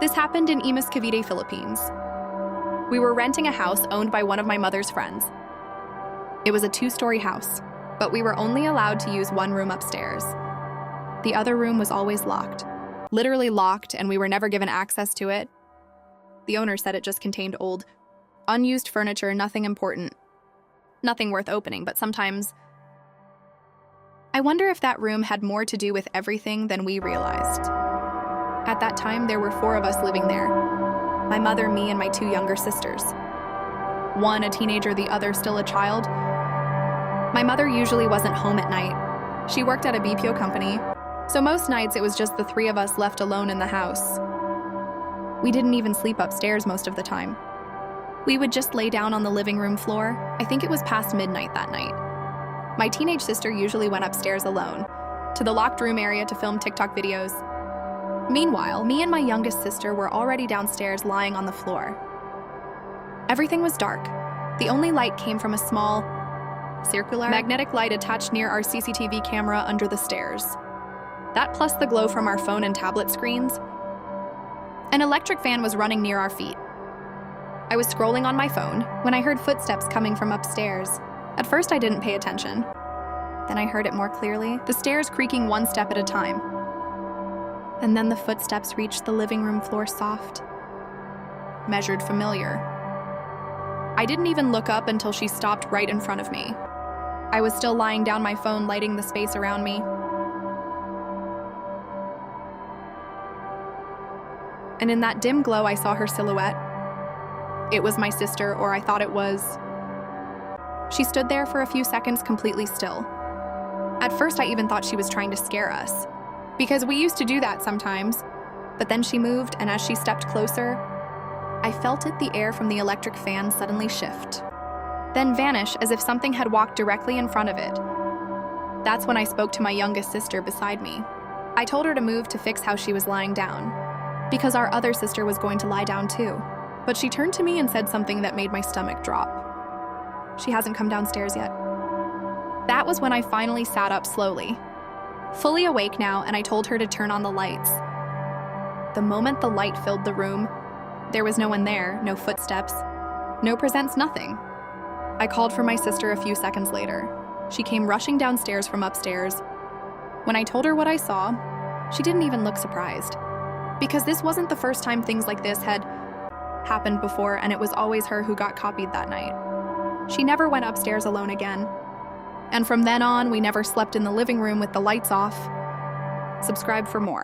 This happened in Imus Cavite, Philippines. We were renting a house owned by one of my mother's friends. It was a 2-story house, but we were only allowed to use one room upstairs. The other room was always locked. Literally locked, and we were never given access to it. The owner said it just contained old, unused furniture, nothing important. Nothing worth opening, but sometimes I wonder if that room had more to do with everything than we realized. At that time, there were 4 of us living there. My mother, me, and my 2 younger sisters. One a teenager, the other still a child. My mother usually wasn't home at night. She worked at a BPO company, so most nights it was just the 3 of us left alone in the house. We didn't even sleep upstairs most of the time. We would just lay down on the living room floor. I think it was past midnight that night. My teenage sister usually went upstairs alone, to the locked room area to film TikTok videos. Meanwhile, me and my youngest sister were already downstairs lying on the floor. Everything was dark. The only light came from a small, circular, magnetic light attached near our CCTV camera under the stairs. That plus the glow from our phone and tablet screens. An electric fan was running near our feet. I was scrolling on my phone when I heard footsteps coming from upstairs. At first, I didn't pay attention. Then I heard it more clearly, the stairs creaking 1 step at a time. And then the footsteps reached the living room floor soft, measured familiar. I didn't even look up until she stopped right in front of me. I was still lying down, my phone lighting the space around me. And in that dim glow, I saw her silhouette. It was my sister, or I thought it was. She stood there for a few seconds completely still. At first, I even thought she was trying to scare us, because we used to do that sometimes. But then she moved, and as she stepped closer, I felt the air from the electric fan suddenly shift, then vanish as if something had walked directly in front of it. That's when I spoke to my youngest sister beside me. I told her to move to fix how she was lying down, because our other sister was going to lie down too. But she turned to me and said something that made my stomach drop. She hasn't come downstairs yet. That was when I finally sat up slowly, fully awake now, and I told her to turn on the lights. The moment the light filled the room, there was no one there, no footsteps, no presence, nothing. I called for my sister a few seconds later. She came rushing downstairs from upstairs. When I told her what I saw, she didn't even look surprised, because this wasn't the first time things like this had happened before, and it was always her who got copied that night. She never went upstairs alone again. And from then on, we never slept in the living room with the lights off. Subscribe for more.